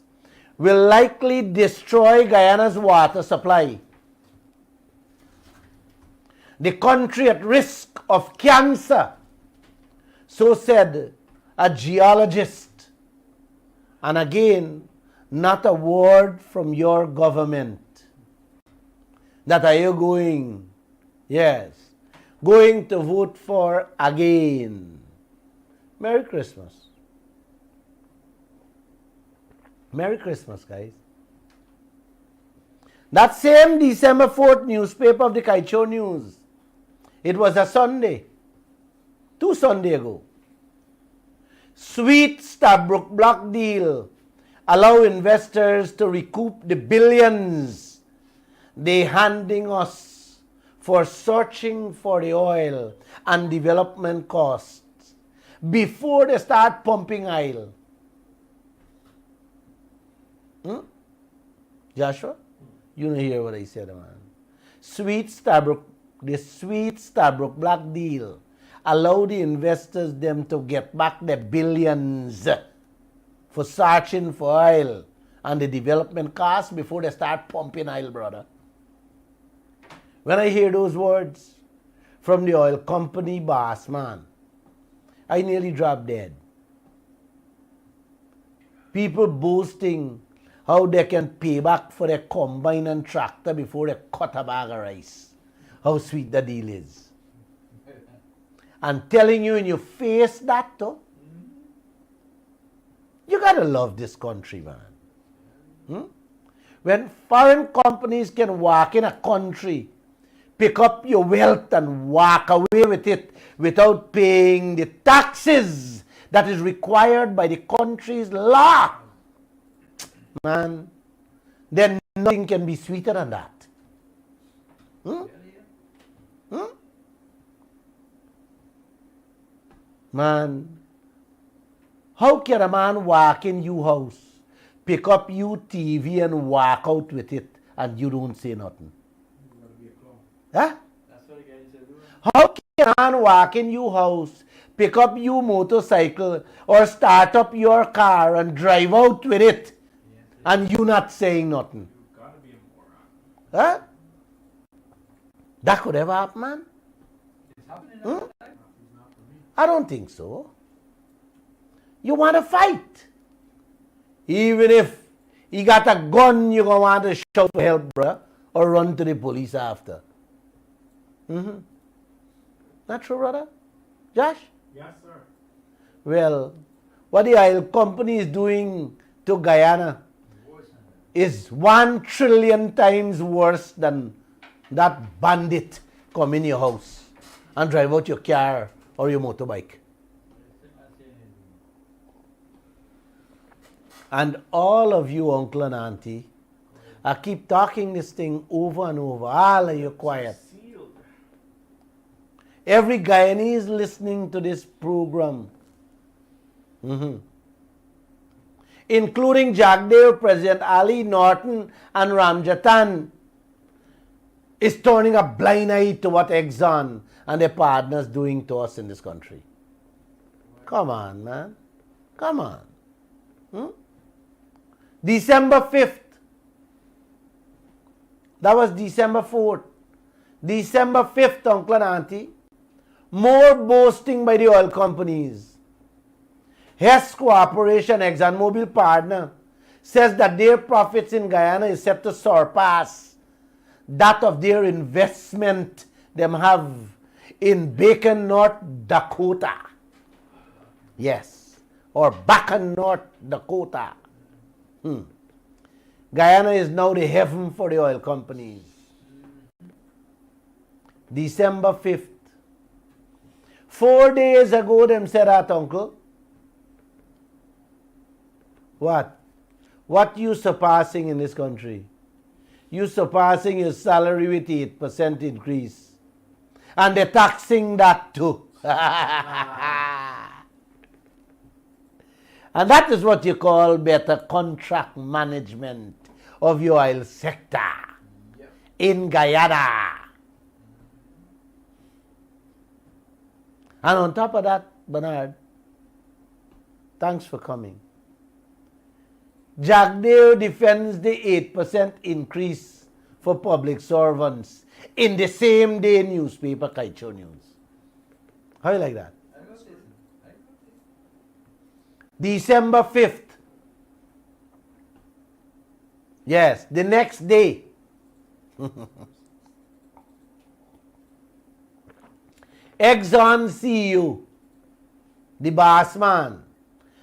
Speaker 1: will likely destroy Guyana's water supply. The country at risk of cancer, so said a geologist. And again, not a word from your government. That are you going? Yes. Going to vote for again. Merry Christmas. Merry Christmas, guys. That same December 4th newspaper of the Kaieteur News. It was a Sunday. 2 Sundays ago. Sweet Stabroek Block deal allow investors to recoup the billions they handing us for searching for the oil and development costs before they start pumping oil. Joshua, you know hear what I said, man. The Sweet Stabroek Block deal allow the investors them to get back their billions for searching for oil and the development costs before they start pumping oil, brother. When I hear those words from the oil company boss, man, I nearly drop dead. People boasting how they can pay back for their combine and tractor before they cut a bag of rice. How sweet the deal is. And telling you in your face that too. You gotta love this country, man. When foreign companies can walk in a country, pick up your wealth and walk away with it without paying the taxes that is required by the country's law, man, then nothing can be sweeter than that. Man, how can a man walk in your house, pick up your TV and walk out with it and you don't say nothing? Huh?
Speaker 2: That's what the guy said.
Speaker 1: How can a man walk in your house, pick up your motorcycle or start up your car and drive out with it and you not saying nothing?
Speaker 2: You gotta be a moron.
Speaker 1: Huh? That could ever happen, man?
Speaker 2: It's happening all the time. It's not for me.
Speaker 1: I don't think so. You want to fight. Even if he got a gun, you're going to want to shout for help, bruh, or run to the police after. Not true, brother? Josh?
Speaker 2: Yes, sir.
Speaker 1: Well, what the oil company is doing to Guyana is 1 trillion times worse than that bandit come in your house and drive out your car or your motorbike. And all of you, uncle and auntie, I keep talking this thing over and over. All of you quiet.
Speaker 2: Sealed.
Speaker 1: Every Guyanese listening to this program, including Jagdeo, President Ali, Norton, and Ramjatan, is turning a blind eye to what Exxon and their partners doing to us in this country. Come on, man. Come on. December 5th. That was December 4th. December 5th, uncle and auntie. More boasting by the oil companies. Hess Corporation, ExxonMobil partner, says that their profits in Guyana is set to surpass that of their investment them have in Bacon, North Dakota. Yes, or Bacon, North Dakota. Guyana is now the heaven for the oil companies. December 5th. 4 days ago, them said that, uncle. What? What you surpassing in this country? You surpassing your salary with 8% increase. And they're taxing that too. And that is what you call better contract management of your oil sector in Guyana. And on top of that, Bernard, thanks for coming. Jagdeo defends the 8% increase for public servants in the same day newspaper, Kaieteur News. How you like that? December 5th. Yes, the next day. Exxon CEO, the boss man,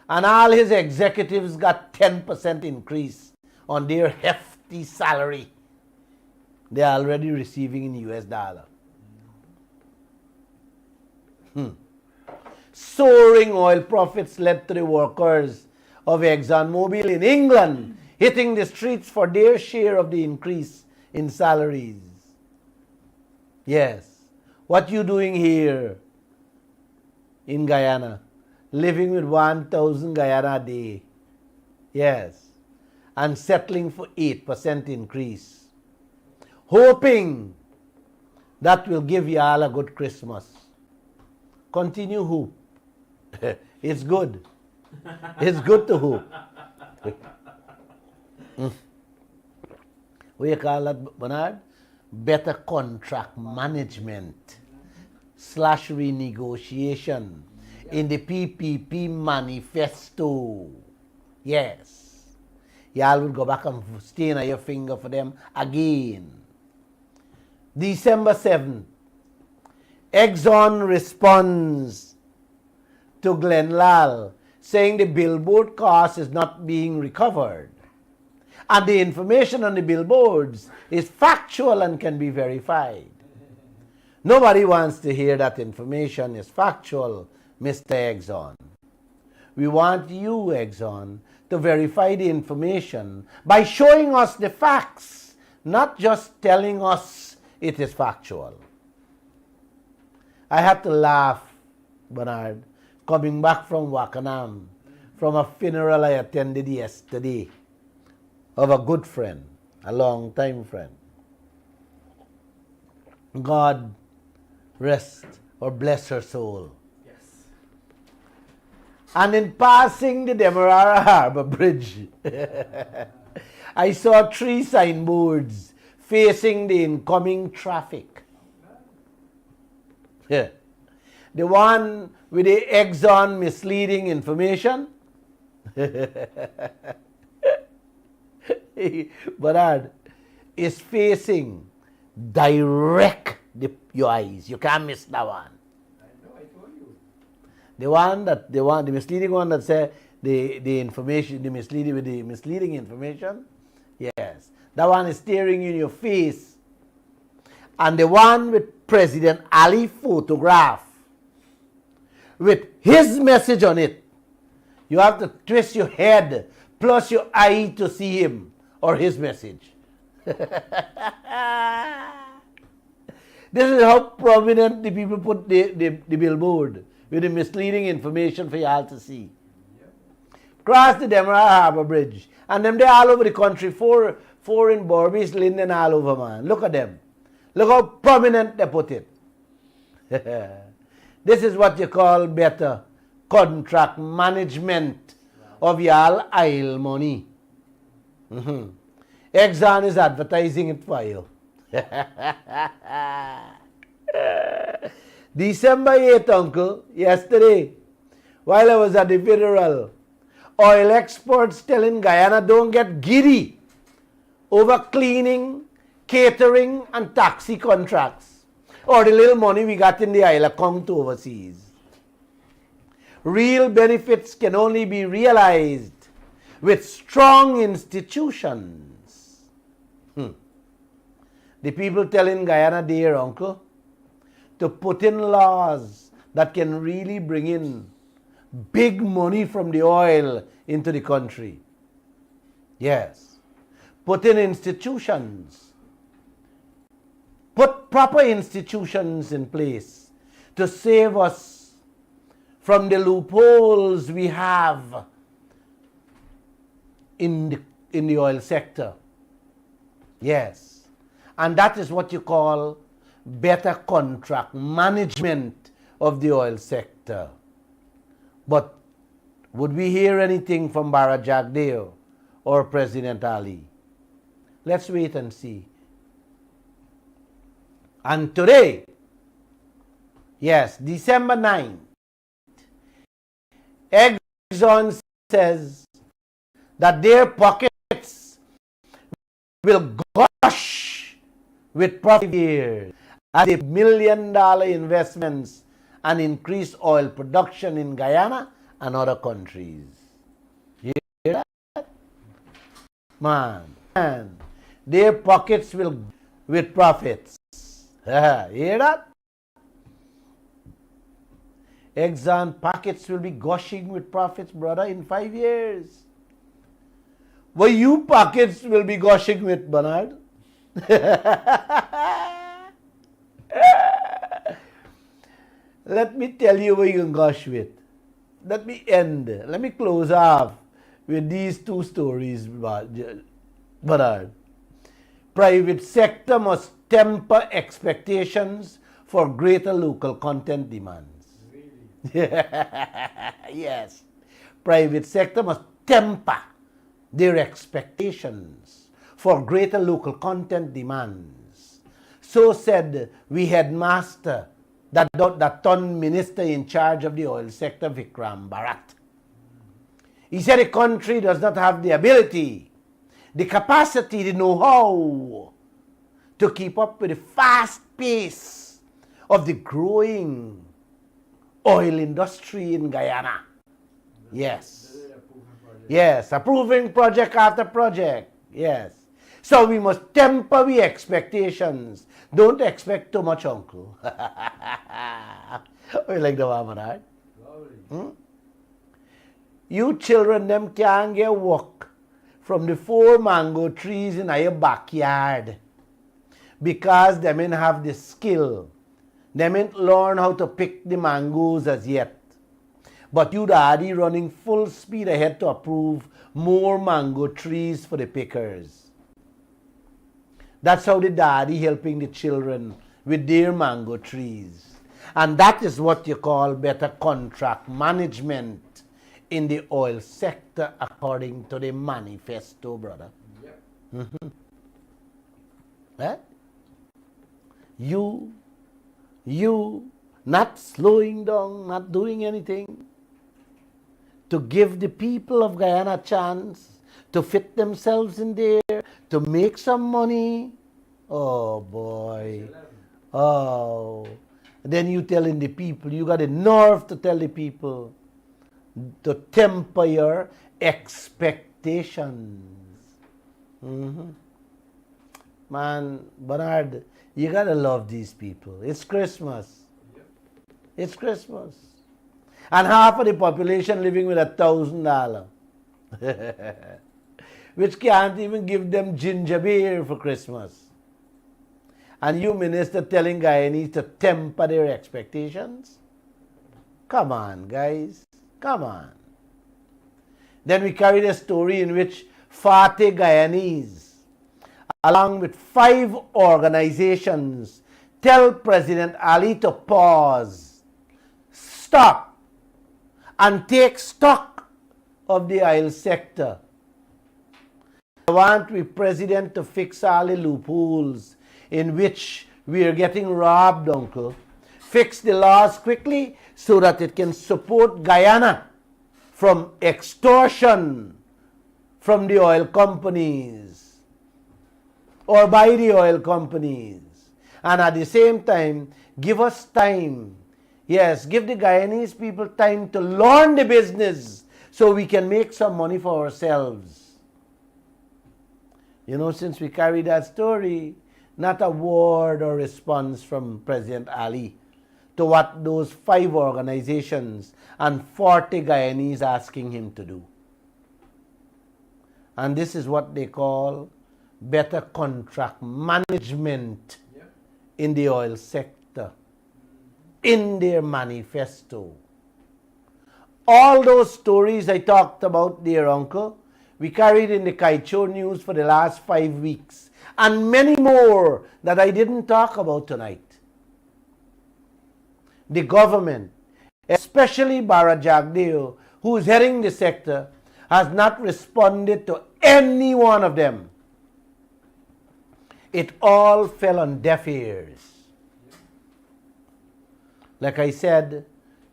Speaker 1: and all his executives got 10% increase on their hefty salary they are already receiving in US dollar. Soaring oil profits led to the workers of ExxonMobil in England hitting the streets for their share of the increase in salaries. Yes. What you doing here in Guyana? Living with 1,000 Guyana a day. Yes. And settling for 8% increase. Hoping that will give you all a good Christmas. Continue hoop. It's good. It's good to hoop. What you call that, Bernard? Better contract management / renegotiation in the PPP manifesto. Yes. Y'all will go back and stain on your finger for them again. December 7th. Exxon responds to LALL saying the billboard cost is not being recovered. And the information on the billboards is factual and can be verified. Nobody wants to hear that information is factual, Mr. Exxon. We want you, Exxon, to verify the information by showing us the facts, not just telling us it is factual. I had to laugh, Bernard, coming back from Wakanam, from a funeral I attended yesterday of a good friend, a long-time friend. God rest or bless her soul.
Speaker 2: Yes.
Speaker 1: And in passing the Demerara Harbor Bridge, I saw 3 signboards facing the incoming traffic. Yeah. The one with the Exxon misleading information. Bernard is facing direct your eyes. You can't miss that one.
Speaker 2: I know, I told you.
Speaker 1: The misleading one that said the information, the misleading with the misleading information. Yes. That one is staring you in your face. And the one with President Ali photograph with his message on it. You have to twist your head plus your eye to see him or his message. This is how prominent the people put the billboard with the misleading information for y'all to see.
Speaker 2: Yep.
Speaker 1: Cross the Demerara Harbour Bridge. And them they all over the country. Four in Berbice, Linden, all over, man. Look at them. Look how prominent they put it. This is what you call better contract management of y'all oil money. Exxon is advertising it for you. December 8th, uncle, yesterday, while I was at the Federal, oil experts telling Guyana don't get giddy over cleaning, catering, and taxi contracts, or the little money we got in the oil account overseas. Real benefits can only be realized with strong institutions. The people telling Guyana, dear uncle, to put in laws that can really bring in big money from the oil into the country. Yes. Put in institutions. Put proper institutions in place to save us from the loopholes we have in the oil sector. Yes. And that is what you call better contract management of the oil sector. But would we hear anything from Barra Jagdeo or President Ali? Let's wait and see. And today, yes, December 9th, Exxon says that their pockets will gush with profit years as the $1 million investments and increased oil production in Guyana and other countries. You hear that? Man, their pockets will with profits. Hear that? Exxon pockets will be gushing with profits, brother, in 5 years. Well, you pockets will be gushing with, Bernard. Let me tell you what you can gush with. Let me close off with these two stories, Bernard. Private sector must temper expectations for greater local content demands.
Speaker 2: Really?
Speaker 1: Yes. Private sector must temper their expectations for greater local content demands. So said we headmaster, that turned minister in charge of the oil sector, Vikram Bharat. He said the country does not have the ability, the capacity, the know-how to keep up with the fast pace of the growing oil industry in Guyana. Yes. Yes, approving project after project. Yes. So we must temper the expectations. Don't expect too much, uncle. We like the one, right? You children, them can't get work from the 4 mango trees in your backyard because they may have the skill. They may learn how to pick the mangoes as yet. But you daddy running full speed ahead to approve more mango trees for the pickers. That's how the daddy helping the children with their mango trees. And that is what you call better contract management in the oil sector according to the manifesto, brother.
Speaker 2: Yep.
Speaker 1: Mm-hmm. Eh? You not slowing down, not doing anything, to give the people of Guyana a chance to fit themselves in there, to make some money. Oh boy. Oh. Then you telling the people, you got the nerve to tell the people to temper your expectations. Man, Bernard, you gotta love these people. It's Christmas. It's Christmas. And half of the population living with $1,000. Which can't even give them ginger beer for Christmas. And you, minister, telling Guyanese to temper their expectations? Come on, guys. Come on. Then we carried a story in which 40 Guyanese, along with 5 organizations, tell President Ali to pause, stop, and take stock of the oil sector. I want the president to fix all the loopholes in which we are getting robbed, uncle. Fix the laws quickly so that it can support Guyana from extortion from the oil companies or by the oil companies. And at the same time, give us time. Yes, give the Guyanese people time to learn the business so we can make some money for ourselves. You know, since we carry that story, not a word or response from President Ali to what those 5 organizations and 40 Guyanese asking him to do. And this is what they call better contract management in the oil sector, in their manifesto. All those stories I talked about, dear uncle, we carried in the Kaieteur news for the last 5 weeks, and many more that I didn't talk about tonight. The government, especially Bara Jagdeo, who is heading the sector, has not responded to any one of them. It all fell on deaf ears. Like I said,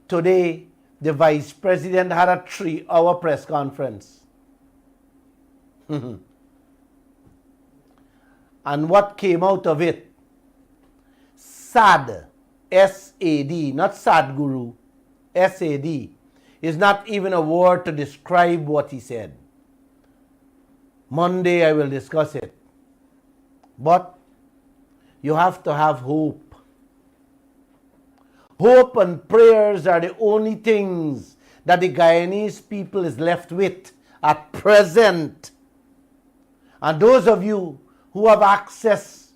Speaker 1: today the vice president had a 3-hour press conference. And what came out of it? SAD, S-A-D, not Sadhguru, S-A-D, is not even a word to describe what he said. Monday I will discuss it. But you have to have hope. Hope and prayers are the only things that the Guyanese people is left with at present. And those of you who have access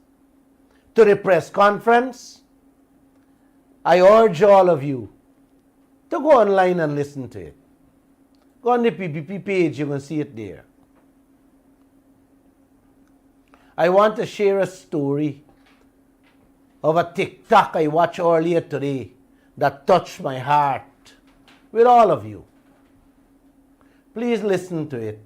Speaker 1: to the press conference, I urge all of you to go online and listen to it. Go on the PPP page, you can see it there. I want to share a story of a TikTok I watched earlier today that touched my heart with all of you. Please listen to it.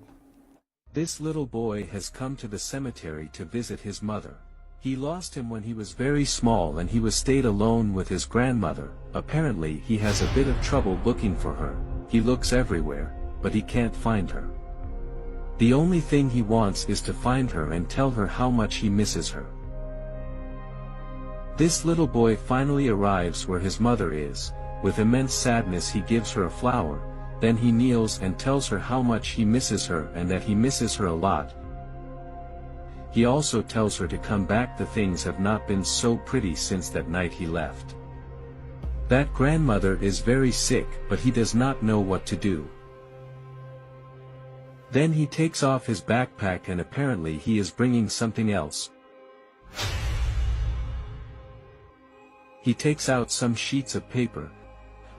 Speaker 3: This little boy has come to the cemetery to visit his mother. He lost him when he was very small and he was stayed alone with his grandmother. Apparently he has a bit of trouble looking for her. He looks everywhere, but he can't find her. The only thing he wants is to find her and tell her how much he misses her. This little boy finally arrives where his mother is. With immense sadness he gives her a flower, then he kneels and tells her how much he misses her and that he misses her a lot. He also tells her to come back. The things have not been so pretty since that night he left. That grandmother is very sick, but he does not know what to do. Then he takes off his backpack and apparently he is bringing something else. He takes out some sheets of paper.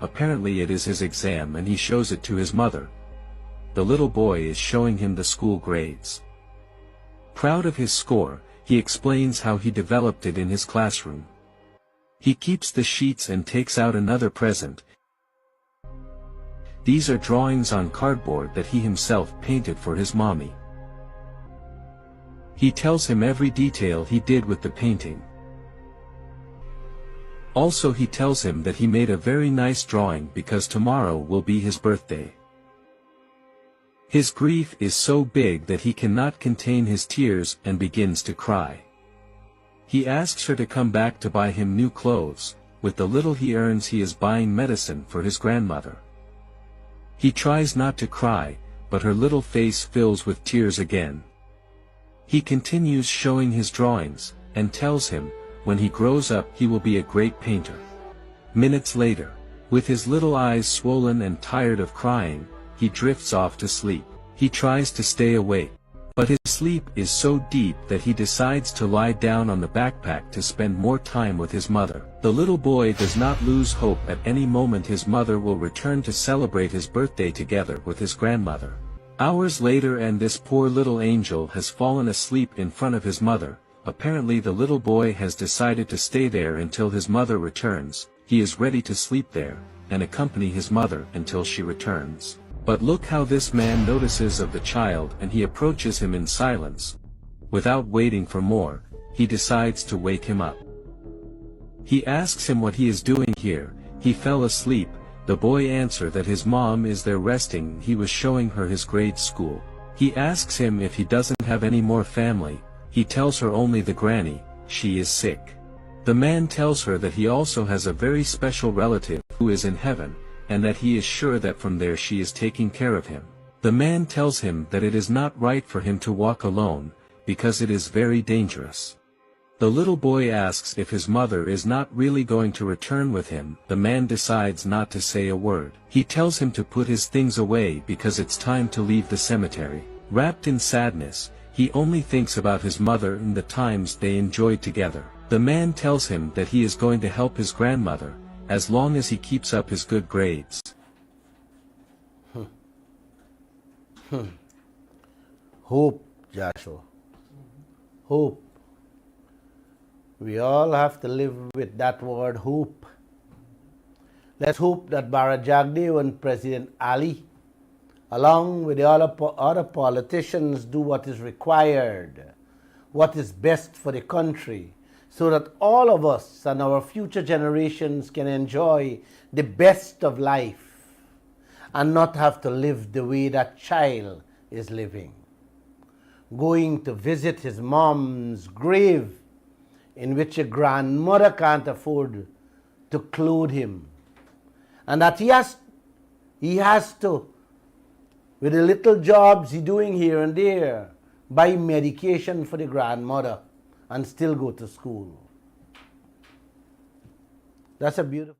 Speaker 3: Apparently it is his exam and he shows it to his mother. The little boy is showing him the school grades. Proud of his score, he explains how he developed it in his classroom. He keeps the sheets and takes out another present. These are drawings on cardboard that he himself painted for his mommy. He tells him every detail he did with the painting. Also he tells him that he made a very nice drawing because tomorrow will be his birthday. His grief is so big that he cannot contain his tears and begins to cry. He asks her to come back to buy him new clothes. With the little he earns he is buying medicine for his grandmother. He tries not to cry, but her little face fills with tears again. He continues showing his drawings, and tells him, when he grows up he will be a great painter. Minutes later, with his little eyes swollen and tired of crying, he drifts off to sleep. He tries to stay awake, but his sleep is so deep that he decides to lie down on the backpack to spend more time with his mother. The little boy does not lose hope at any moment his mother will return to celebrate his birthday together with his grandmother. Hours later and this poor little angel has fallen asleep in front of his mother. Apparently the little boy has decided to stay there until his mother returns. He is ready to sleep there, and accompany his mother until she returns. But look how this man notices of the child and he approaches him in silence. Without waiting for more, he decides to wake him up. He asks him what he is doing here. He fell asleep. The boy answers that his mom is there resting. He was showing her his grade school. He asks him if he doesn't have any more family. He tells her only the granny, she is sick. The man tells her that he also has a very special relative who is in heaven, and that he is sure that from there she is taking care of him. The man tells him that it is not right for him to walk alone, because it is very dangerous. The little boy asks if his mother is not really going to return with him. The man decides not to say a word. He tells him to put his things away because it's time to leave the cemetery. Wrapped in sadness, he only thinks about his mother and the times they enjoyed together. The man tells him that he is going to help his grandmother, as long as he keeps up his good grades.
Speaker 1: Hope, Joshua. Hope. We all have to live with that word hope. Let's hope that Barajagdev and President Ali, along with the other politicians, do what is required, what is best for the country, so that all of us and our future generations can enjoy the best of life and not have to live the way that child is living. Going to visit his mom's grave, in which a grandmother can't afford to clothe him. And that he has to, with the little jobs he's doing here and there, buy medication for the grandmother and still go to school. That's a beautiful